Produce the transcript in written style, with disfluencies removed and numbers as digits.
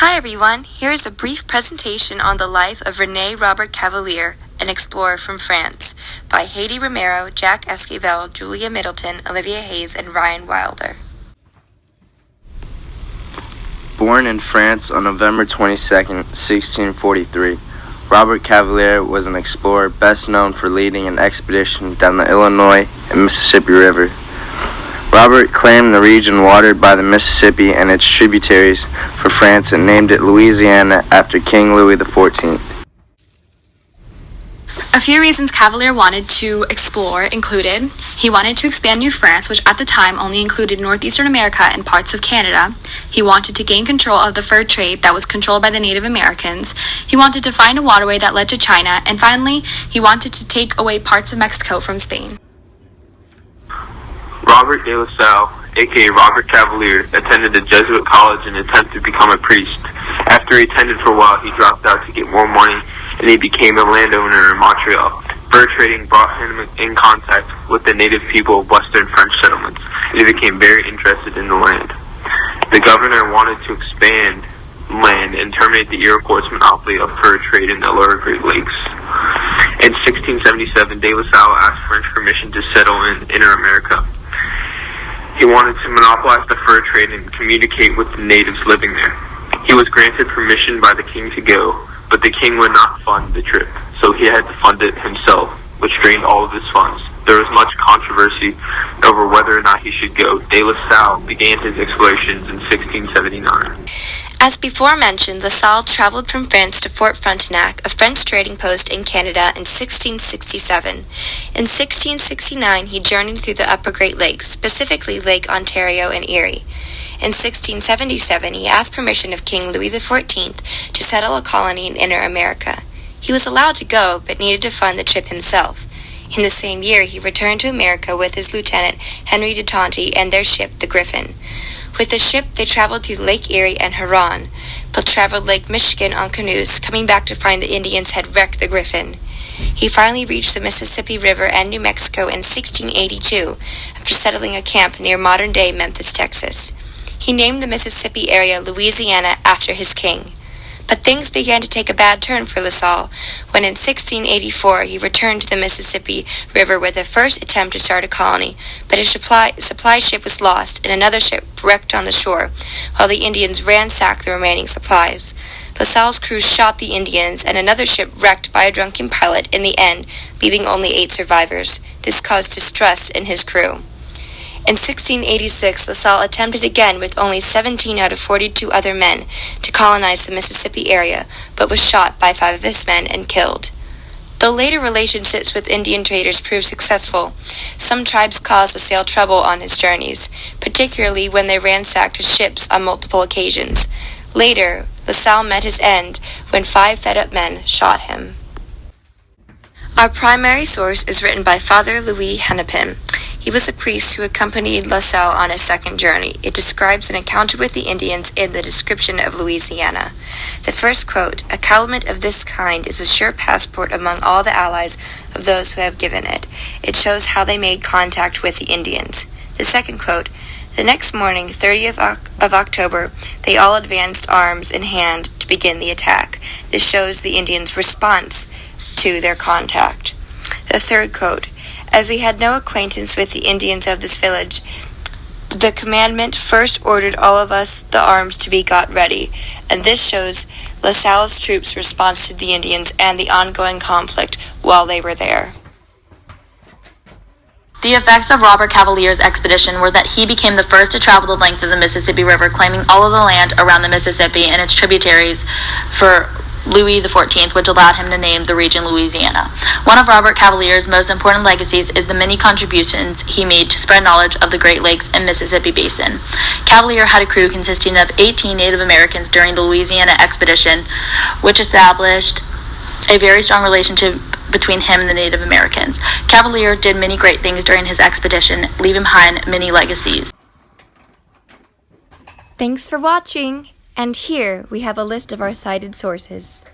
Hi everyone, here is a brief presentation on the life of Rene Robert Cavalier, an explorer from France, by Heidi Romero, Jack Esquivel, Julia Middleton, Olivia Hayes, and Ryan Wilder. Born in France on November 22, 1643, Robert Cavalier was an explorer best known for leading an expedition down the Illinois and Mississippi River. Robert claimed the region watered by the Mississippi and its tributaries for France and named it Louisiana after King Louis XIV. A few reasons Cavalier wanted to explore included: he wanted to expand New France, which at the time only included northeastern America and parts of Canada. He wanted to gain control of the fur trade that was controlled by the Native Americans. He wanted to find a waterway that led to China. And finally, he wanted to take away parts of Mexico from Spain. Robert de La Salle, aka Robert Cavalier, attended a Jesuit college in an attempt to become a priest. After he attended for a while, he dropped out to get more money, and he became a landowner in Montreal. Fur trading brought him in contact with the native people of western French settlements, and he became very interested in the land. The governor wanted to expand land and terminate the Iroquois monopoly of fur trade in the lower Great Lakes. In 1677, de La Salle asked French permission to settle in Inner America. He wanted to monopolize the fur trade and communicate with the natives living there. He was granted permission by the king to go, but the king would not fund the trip, so he had to fund it himself, which drained all of his funds. There was much controversy over whether or not he should go. De La Salle began his explorations in 1679. As before mentioned, La Salle traveled from France to Fort Frontenac, a French trading post in Canada, in 1667. In 1669, he journeyed through the upper Great Lakes, specifically Lake Ontario and Erie. In 1677, he asked permission of King Louis XIV to settle a colony in Inner America. He was allowed to go, but needed to fund the trip himself. In the same year, he returned to America with his lieutenant, Henry de Tonty, and their ship, the Griffin. With the ship, they traveled through Lake Erie and Huron, but traveled Lake Michigan on canoes, coming back to find the Indians had wrecked the Griffin. He finally reached the Mississippi River and New Mexico in 1682, after settling a camp near modern-day Memphis, Texas. He named the Mississippi area Louisiana after his king. But things began to take a bad turn for La Salle when in 1684 he returned to the Mississippi River with a first attempt to start a colony, but his supply ship was lost and another ship wrecked on the shore, while the Indians ransacked the remaining supplies. La Salle's crew shot the Indians, and another ship wrecked by a drunken pilot in the end, leaving only 8 survivors. This caused distrust in his crew. In 1686, La Salle attempted again with only 17 out of 42 other men to colonize the Mississippi area, but was shot by 5 of his men and killed. Though later relationships with Indian traders proved successful, some tribes caused La Salle trouble on his journeys, particularly when they ransacked his ships on multiple occasions. Later, La Salle met his end when 5 fed-up men shot him. Our primary source is written by Father Louis Hennepin. He was a priest who accompanied La Salle on his second journey. It describes an encounter with the Indians in the description of Louisiana. The first quote, "A calumet of this kind is a sure passport among all the allies of those who have given it. It shows how they made contact with the Indians." The second quote, "The next morning, 30th of October, they all advanced arms in hand to begin the attack. This shows the Indians' response to their contact." The third quote, "As we had no acquaintance with the Indians of this village, the commandant first ordered all of us the arms to be got ready, and this shows La Salle's troops' response to the Indians and the ongoing conflict while they were there." The effects of Robert Cavalier's expedition were that he became the first to travel the length of the Mississippi River, claiming all of the land around the Mississippi and its tributaries for Louis XIV, which allowed him to name the region Louisiana. One of Robert Cavalier's most important legacies is the many contributions he made to spread knowledge of the Great Lakes and Mississippi Basin. Cavalier had a crew consisting of 18 Native Americans during the Louisiana expedition, which established a very strong relationship between him and the Native Americans. Cavalier did many great things during his expedition, leaving behind many legacies. Thanks for watching! And here we have a list of our cited sources.